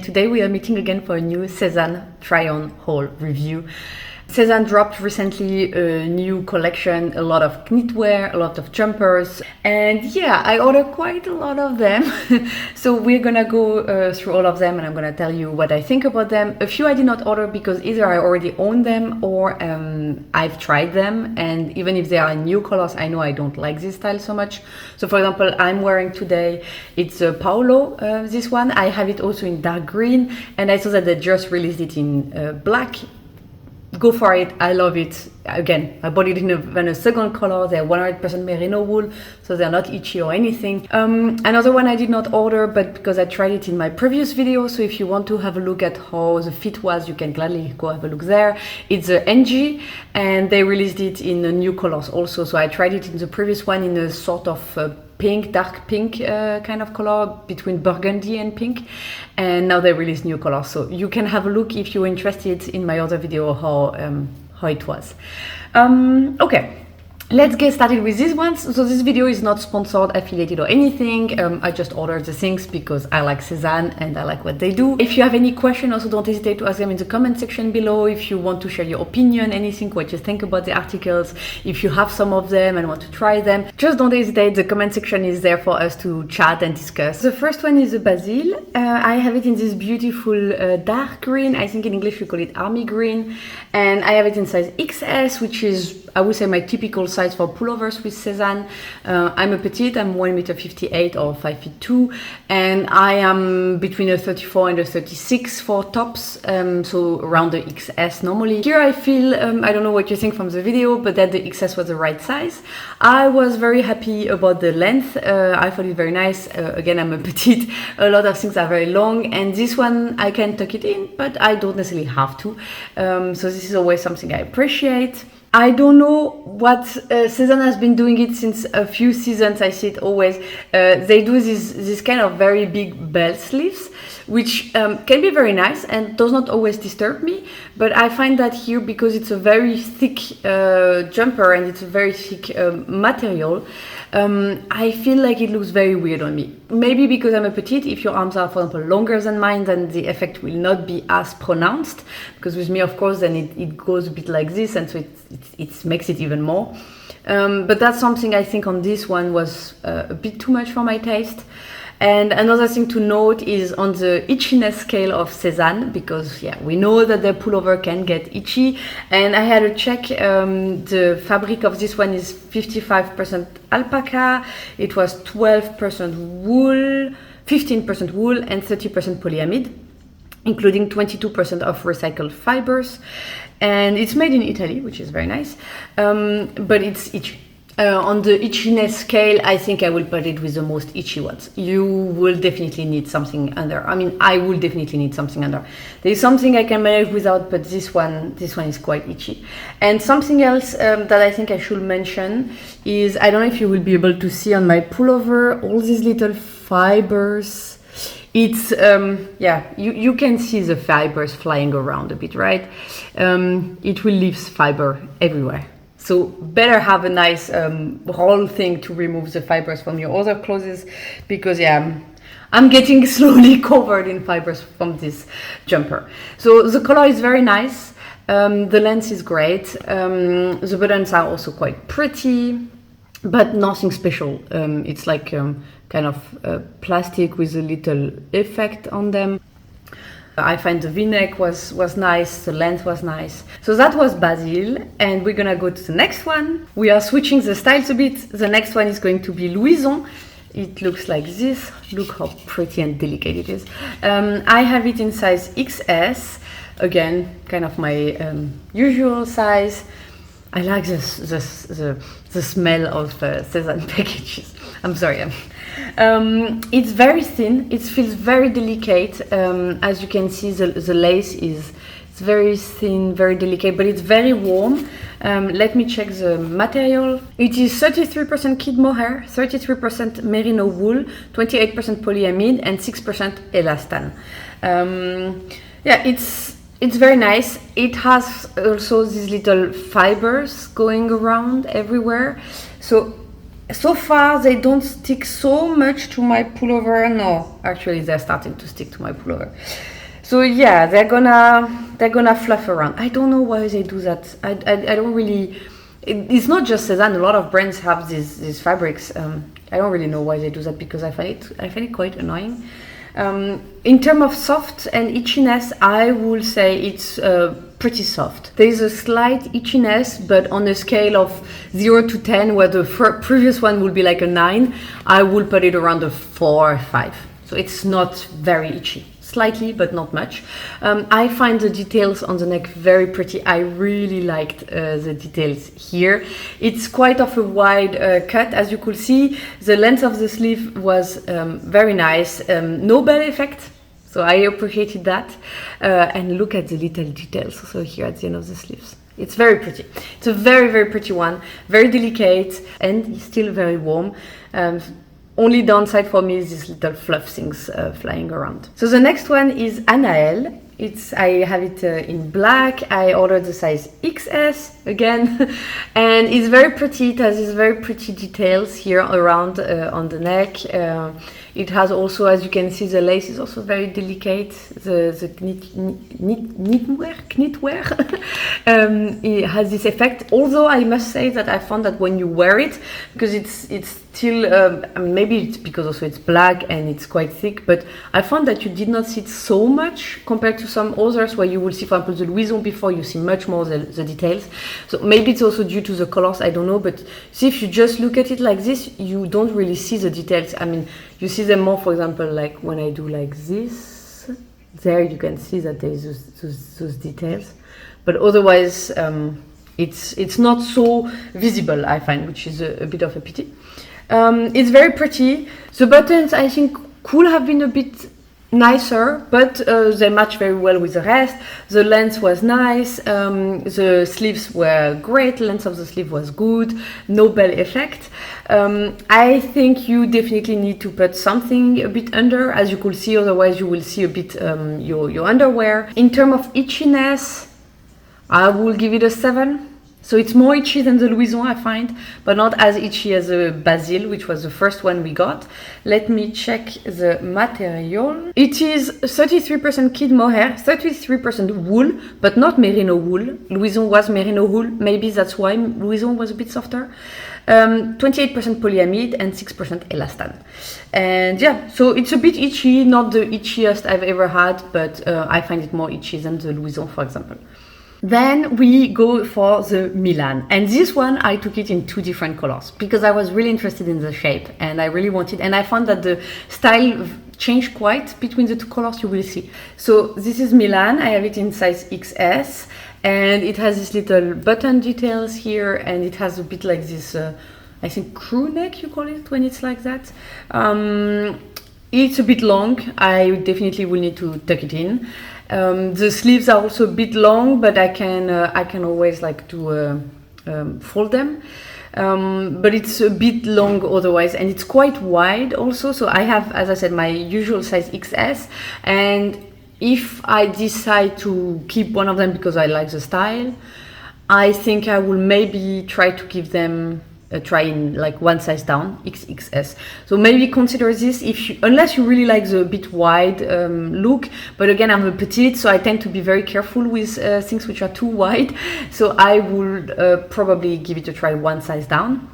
Today we are meeting again for a new Sézane try-on haul review. Sézane dropped recently a new collection, a lot of knitwear, a lot of jumpers, and yeah, I ordered quite a lot of them. So we're gonna go through all of them and I'm gonna tell you what I think about them. A few I did not order because either I already own them or I've tried them, and even if they are in new colors, I know I don't like this style so much. So for example, I'm wearing today, it's a Paulo, this one. I have it also in dark green, and I saw that they just released it in black. Go for it, I love it. Again, I bought it in a second color. They're 100% merino wool, so they're not itchy or anything. Another one I did not order, but because I tried it in my previous video, so if you want to have a look at how the fit was, you can gladly go have a look there. It's a Angie, and they released it in new colors also. So I tried it in the previous one in a sort of pink, dark pink kind of color between burgundy and pink, and now they release new colors, so you can have a look if you're interested in my other video how it was. Okay, let's get started with these ones. So this video is not sponsored, affiliated or anything. I just ordered the things because I like Sézane and I like what they do. If you have any question, also don't hesitate to ask them in the comment section below. If you want to share your opinion, anything, what you think about the articles, if you have some of them and want to try them, just don't hesitate. The comment section is there for us to chat and discuss. The first one is a Basile. I have it in this beautiful dark green. I think in English we call it army green, and I have it in size XS, which is, I would say, my typical size for pullovers with Sézane. I'm a petite, I'm 1m58 or 5'2", and I am between a 34 and a 36 for tops, so around the XS normally. Here I feel, I don't know what you think from the video, but that the XS was the right size. I was very happy about the length. I thought it very nice. Again, I'm a petite, a lot of things are very long, and this one I can tuck it in, but I don't necessarily have to. So this is always something I appreciate. I don't know what Sézane has been doing it since a few seasons. I see it always. They do this kind of very big bell sleeves, which can be very nice and does not always disturb me. But I find that here, because it's a very thick jumper and it's a very thick material, I feel like it looks very weird on me. Maybe because I'm a petite. If your arms are, for example, longer than mine, then the effect will not be as pronounced. Because with me, of course, then it goes a bit like this, and so it makes it even more. But that's something I think on this one was a bit too much for my taste. And another thing to note is on the itchiness scale of Sézane, because yeah, we know that the pullover can get itchy, and I had to check. The fabric of this one is 55% alpaca, it was 12% wool, 15% wool, and 30% polyamide, including 22% of recycled fibers, and it's made in Italy, which is very nice, but it's itchy. On the itchiness scale, I think I will put it with the most itchy ones. You will definitely need something under. I mean, I will definitely need something under. There's something I can manage without, but this one is quite itchy. And something else that I think I should mention is, I don't know if you will be able to see on my pullover, all these little fibers. It's, yeah, you can see the fibers flying around a bit, right? It will leave fiber everywhere. So better have a nice roll thing to remove the fibers from your other clothes, because yeah, I'm getting slowly covered in fibers from this jumper. So the color is very nice. The length is great. The buttons are also quite pretty, but nothing special. It's like kind of plastic with a little effect on them. I find the v-neck was nice, the length was nice. So that was Basile, and we're gonna go to the next one. We are switching the styles a bit. The next one is going to be Louison. It looks like this. Look how pretty and delicate it is. I have it in size XS. Again, kind of my usual size. I like the smell of Sézane packages. I'm sorry. It's very thin. It feels very delicate. As you can see, the lace it's very thin, very delicate, but it's very warm. Let me check the material. It is 33% kid mohair, 33% merino wool, 28% polyamide, and 6% elastan. Yeah, it's very nice. It has also these little fibers going around everywhere. So So far, they don't stick so much to my pullover. No, actually, they're starting to stick to my pullover. So yeah, they're gonna fluff around. I don't know why they do that. I don't really. It's not just Sézane. A lot of brands have these fabrics. I don't really know why they do that because I find it quite annoying. In terms of soft and itchiness, I would say it's pretty soft. There is a slight itchiness, but on a scale of 0 to 10, where the previous one would be like a 9, I will put it around a 4 or 5. So it's not very itchy. Slightly, but not much. I find the details on the neck very pretty. I really liked the details here. It's quite of a wide cut, as you could see. The length of the sleeve was very nice. No belly effect, so I appreciated that. And look at the little details also here at the end of the sleeves. It's very pretty. It's a very, very pretty one. Very delicate and still very warm. Only downside for me is these little fluff things flying around. So the next one is Anaelle. I have it in black. I ordered the size XS again, and it's very pretty. It has these very pretty details here around on the neck. It has also, as you can see, the lace is also very delicate. The knitwear it has this effect. Although I must say that I found that when you wear it, because it's still maybe it's because also it's black and it's quite thick, but I found that you did not see it so much compared to some others where you will see, for example, the Louison before, you see much more the details. So maybe it's also due to the colors, I don't know, but see, if you just look at it like this, you don't really see the details. I mean, you see them more, for example, like when I do like this, there you can see that there's those details, but otherwise it's not so visible, I find, which is a bit of a pity. It's very pretty. The buttons, I think, could have been a bit nicer, but they match very well with the rest. The length was nice. The sleeves were great. The length of the sleeve was good. No bell effect. I think you definitely need to put something a bit under, as you could see. Otherwise, you will see a bit your underwear. In terms of itchiness, I will give it a 7. So it's more itchy than the Louison, I find, but not as itchy as the Basile, which was the first one we got. Let me check the material. It is 33% kid mohair, 33% wool, but not merino wool. Louison was merino wool. Maybe that's why Louison was a bit softer. 28% polyamide and 6% elastan. And yeah, so it's a bit itchy, not the itchiest I've ever had, but I find it more itchy than the Louison, for example. Then we go for the Milann, and this one I took it in 2 different colors because I was really interested in the shape and I really wanted, and I found that the style changed quite between the 2 colors, you will see. So this is Milann. I have it in size XS, and it has this little button details here, and it has a bit like this I think crew neck, you call it when it's like that. It's a bit long. I definitely will need to tuck it in. The sleeves are also a bit long, but I can always like to fold them. But it's a bit long otherwise, and it's quite wide also. So I have, as I said, my usual size XS, and if I decide to keep one of them because I like the style, I think I will maybe try to give them try in like one size down, XXS. So maybe consider this unless you really like the bit wide look. But again, I'm a petite, so I tend to be very careful with things which are too wide. So I would probably give it a try one size down.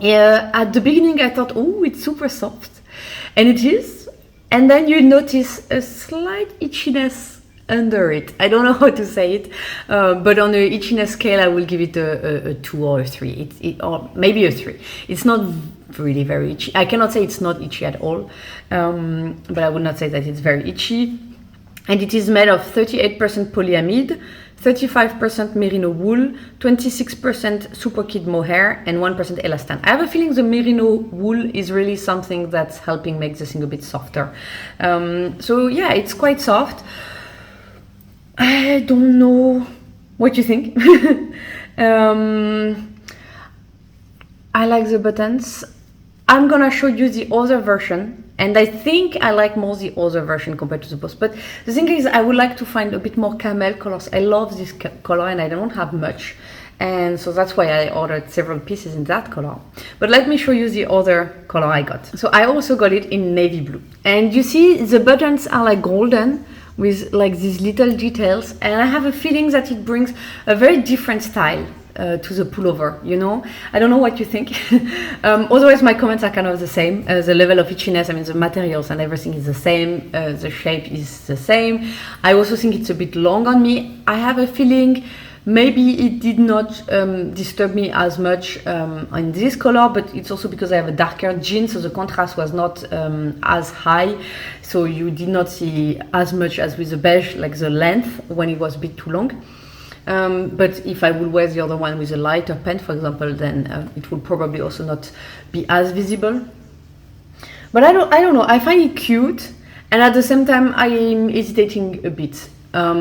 At the beginning, I thought, oh, it's super soft, and it is. And then you notice a slight itchiness under it. I don't know how to say it, but on the itchiness scale, I will give it a 2 or a 3, or maybe a 3. It's not really very itchy. I cannot say it's not itchy at all, but I would not say that it's very itchy. And it is made of 38% polyamide, 35% merino wool, 26% super kid mohair, and 1% elastan. I have a feeling the merino wool is really something that's helping make the thing a bit softer. So yeah, it's quite soft. I don't know what you think. I like the buttons. I'm gonna show you the other version, and I think I like more the other version compared to the both. But the thing is, I would like to find a bit more camel colors. I love this color, and I don't have much. and so that's why I ordered several pieces in that color. But let me show you the other color I got. So I also got it in navy blue, and you see the buttons are like golden with like these little details, and I have a feeling that it brings a very different style to the pullover, you know. I don't know what you think. Otherwise my comments are kind of the same. The level of itchiness, I mean the materials and everything is the same, the shape is the same. I also think it's a bit long on me. I have a feeling maybe it did not disturb me as much in this color, but it's also because I have a darker jean, so the contrast was not as high, so you did not see as much as with the beige, like the length when it was a bit too long. But if I would wear the other one with a lighter pen, for example, then it would probably also not be as visible. But I don't know, I find it cute, and at the same time I'm hesitating a bit. I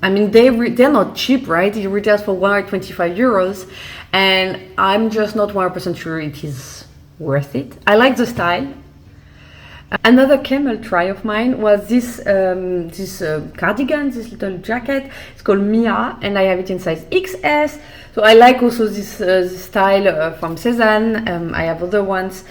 mean, they're not cheap, right? It retails for 125 euros, and I'm just not 100% sure it is worth it. I like the style. Another Camel try of mine was this cardigan, this little jacket. It's called Mia, and I have it in size XS. So I like also this style from Sézane. I have other ones.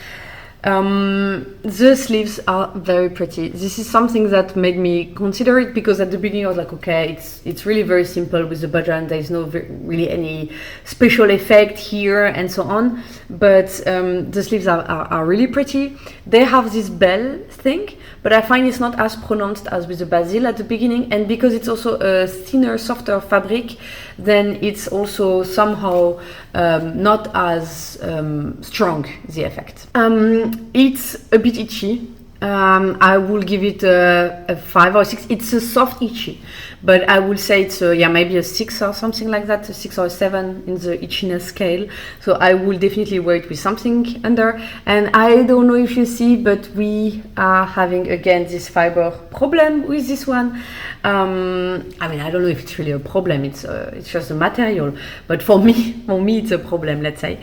The sleeves are very pretty. This is something that made me consider it, because at the beginning I was like, okay, it's really very simple with the button. There is no really any special effect here and so on. But the sleeves are really pretty. They have this bell thing, but I find it's not as pronounced as with the Basile at the beginning. And because it's also a thinner, softer fabric, then it's also somehow not as strong, the effect. It's a bit itchy. I will give it a 5 or 6. It's a soft itchy, but I will say it's maybe a 6 or something like that, a 6 or a 7 in the itchiness scale. So I will definitely wear it with something under. And I don't know if you see, but we are having again this fiber problem with this one. I mean, I don't know if it's really a problem. It's just a material, but for me it's a problem, let's say.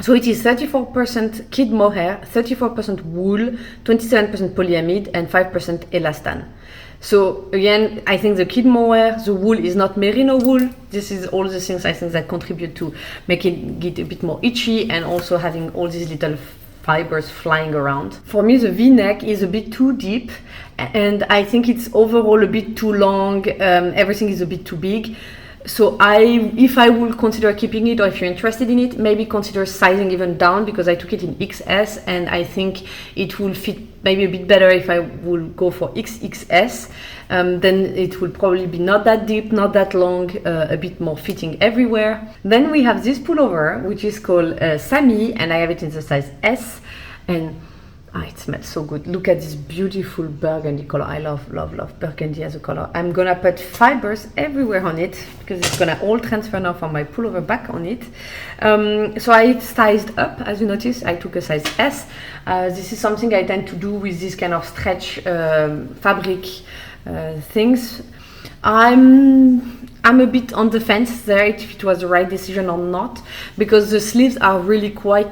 So it is 34% kid mohair, 34% wool, 27% polyamide, and 5% elastane. So again, I think the kid mohair, the wool is not merino wool. This is all the things I think that contribute to making it a bit more itchy, and also having all these little fibers flying around. For me, the V-neck is a bit too deep, and I think it's overall a bit too long. Everything is a bit too big. So if I would consider keeping it, or if you're interested in it, maybe consider sizing even down, because I took it in XS, and I think it will fit maybe a bit better if I would go for XXS. Then it will probably be not that deep, not that long, a bit more fitting everywhere. Then we have this pullover, which is called Sami, and I have it in the size S, and it smells so good. Look at this beautiful burgundy color. I love burgundy as a color. I'm gonna put fibers everywhere on it, because it's gonna all transfer now from my pullover back on it. So I sized up, as you notice. I took a size S. This is something I tend to do with this kind of stretch fabric things. I'm a bit on the fence there if it was the right decision or not, because the sleeves are really quite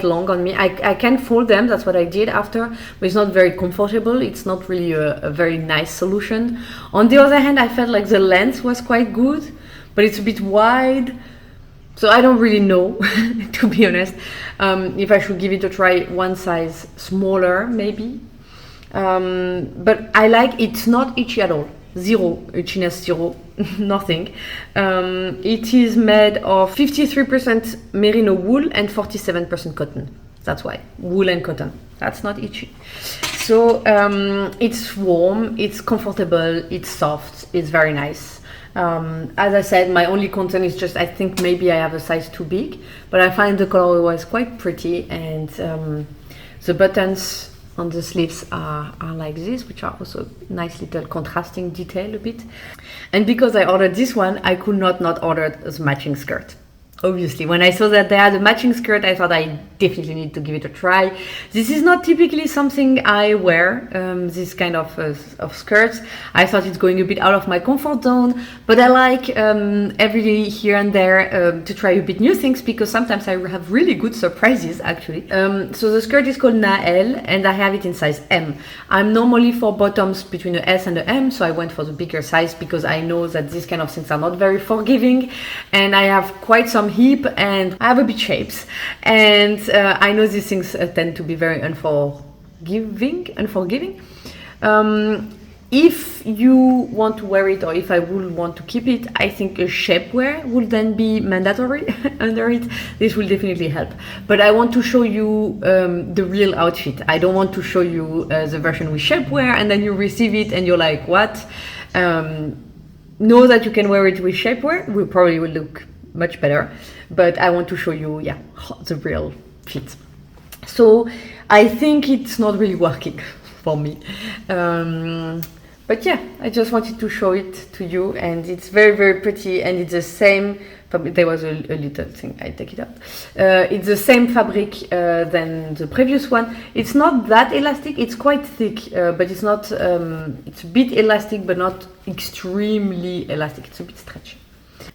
long on me. I can fold them, that's what I did after, but it's not very comfortable. It's not really a very nice solution. On the other hand, I felt like the length was quite good, but it's a bit wide, so I don't really know to be honest, if I should give it a try one size smaller maybe. But I like, it's not itchy at all. Zero itchiness, zero, nothing. It is made of 53% merino wool and 47% cotton. That's why, wool and cotton. That's not itchy. So it's warm, it's comfortable, it's soft, it's very nice. As I said, my only concern is just I think maybe I have a size too big, but I find the color was quite pretty, and the buttons on the sleeves are like this, which are also nice little contrasting detail a bit. And because I ordered this one, I could not order the matching skirt. Obviously, when I saw that they had a matching skirt, I thought I definitely need to give it a try. This is not typically something I wear, this kind of skirts. I thought it's going a bit out of my comfort zone, but I like every here and there to try a bit new things, because sometimes I have really good surprises actually. So the skirt is called Naelle and I have it in size M. I'm normally for bottoms between a S and a M, so I went for the bigger size because I know that these kind of things are not very forgiving, and I have quite some hip and I have a bit shapes, and I know these things tend to be very unforgiving. If you want to wear it, or if I would want to keep it, I think a shapewear would then be mandatory under it. This will definitely help. But I want to show you the real outfit. I don't want to show you the version with shapewear and then you receive it and you're like, what? Know that you can wear it with shapewear. We probably will look much better, but I want to show you, yeah, the real fit. So I think it's not really working for me, but yeah, I just wanted to show it to you, and it's very, very pretty, and it's the same. There was a little thing, I take it out. It's the same fabric than the previous one. It's not that elastic, it's quite thick, but it's not, it's a bit elastic, but not extremely elastic. It's a bit stretchy.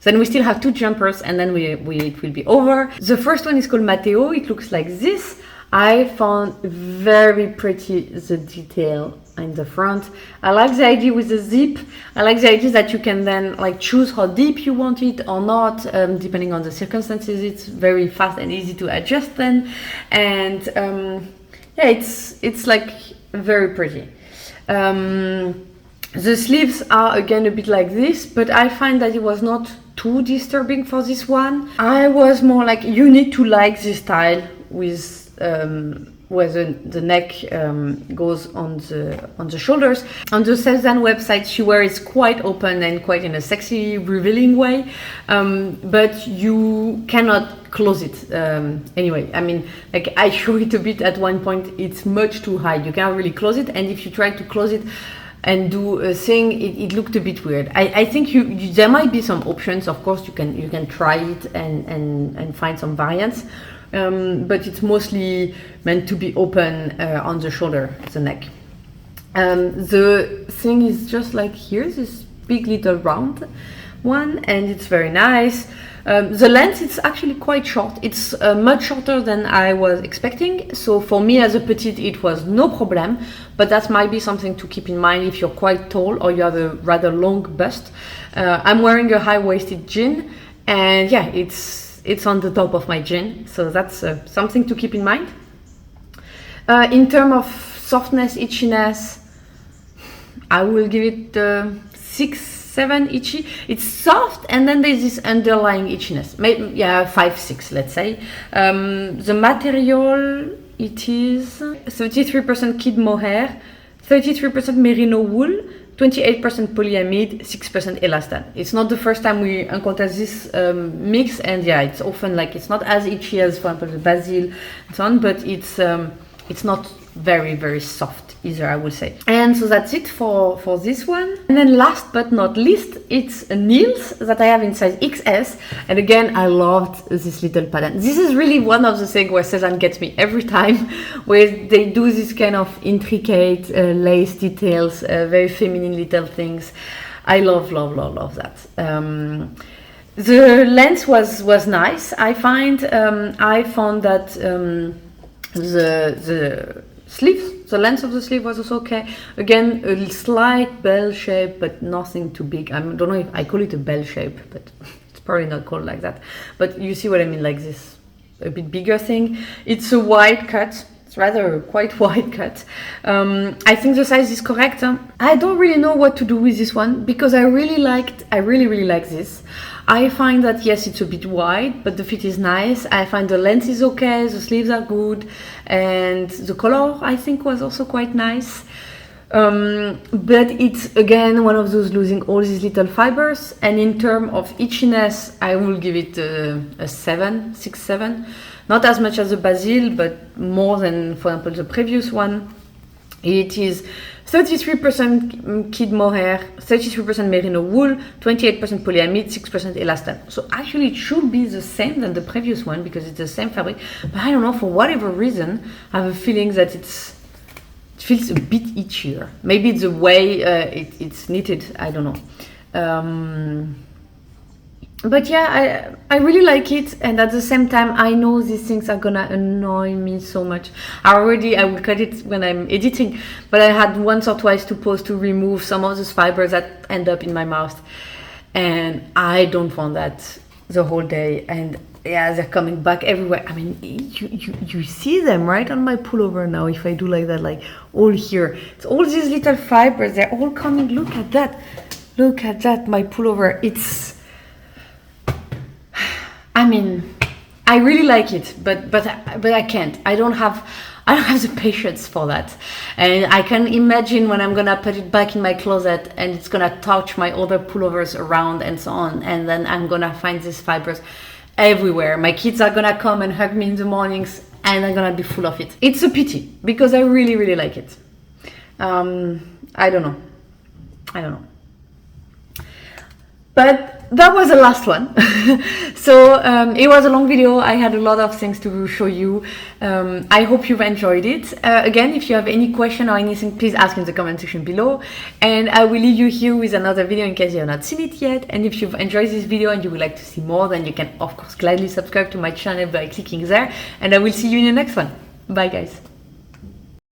Then we still have two jumpers, and then it will be over. The first one is called Matheo. It looks like this. I found very pretty the detail in the front. I like the idea with the zip. I like the idea that you can then like choose how deep you want it or not, depending on the circumstances. It's very fast and easy to adjust then, and yeah, it's like very pretty. The sleeves are again a bit like this, but I find that it was not too disturbing for this one. I was more like, you need to like this style with where the neck goes on the shoulders. On the Sézane website, she wears quite open and quite in a sexy, revealing way, but you cannot close it. Anyway, I mean, like I show it a bit at one point, it's much too high. You can't really close it, and if you try to close it and do a thing, it looked a bit weird. I think there might be some options. Of course, you can try it and find some variants, but it's mostly meant to be open on the shoulder, the neck. The thing is just like here, this big little round one, and it's very nice. The length is actually quite short. It's much shorter than I was expecting. So for me as a petite, it was no problem, but that might be something to keep in mind if you're quite tall or you have a rather long bust. I'm wearing a high-waisted jean, and yeah, it's on the top of my jean. So that's something to keep in mind. In terms of softness, itchiness, I will give it 6-7 itchy. It's soft, and then there's this underlying itchiness. Maybe, yeah, 5-6, let's say. The material, it is 33% kid mohair, 33% merino wool, 28% polyamide, 6% elastan. It's not the first time we encounter this mix, and yeah, it's often like, it's not as itchy as, for example, the Basile and so on, but it's not very, very soft either, I would say. And so that's it for this one. And then last but not least, it's a Nils that I have in size XS. And again, I loved this little pattern. This is really one of the things where Sézane gets me every time, where they do this kind of intricate lace details, very feminine little things. I love that. The length was nice. I found that the sleeves, the length of the sleeve was also okay. Again, a slight bell shape, but nothing too big. I don't know if I call it a bell shape, but it's probably not called like that. But you see what I mean, like this a bit bigger thing. It's a wide cut. It's rather a quite wide cut. I think the size is correct. I don't really know what to do with this one, because I really like this. I find that yes, it's a bit wide, but the fit is nice. I find the length is okay, the sleeves are good, and the color I think was also quite nice. But it's again one of those losing all these little fibers, and in terms of itchiness, I will give it a 7, 6, 7. Not as much as the Basile, but more than, for example, the previous one. It is 33% kid mohair, 33% merino wool, 28% polyamide, 6% elastan. So actually it should be the same than the previous one because it's the same fabric. But I don't know, for whatever reason, I have a feeling that it feels a bit itchier. Maybe it's the way it's knitted, I don't know. But yeah, I really like it, and at the same time I know these things are gonna annoy me so much. I will cut it when I'm editing, but I had once or twice to pause to remove some of those fibers that end up in my mouth, and I don't want that the whole day. And yeah, they're coming back everywhere. I mean, you see them right on my pullover now. If I do like that, like all here, it's all these little fibers, they're all coming. Look at that, my pullover. I mean, I really like it, but I can't. I don't have the patience for that. And I can imagine when I'm gonna put it back in my closet and it's gonna touch my other pullovers around and so on, and then I'm gonna find these fibers everywhere. My kids are gonna come and hug me in the mornings, and I'm gonna be full of it. It's a pity because I really, really like it. I don't know. But that was the last one. So it was a long video. I had a lot of things to show you. I hope you've enjoyed it. Again, if you have any question or anything, please ask in the comment section below. And I will leave you here with another video in case you have not seen it yet. And if you've enjoyed this video and you would like to see more, then you can of course gladly subscribe to my channel by clicking there. And I will see you in the next one. Bye guys.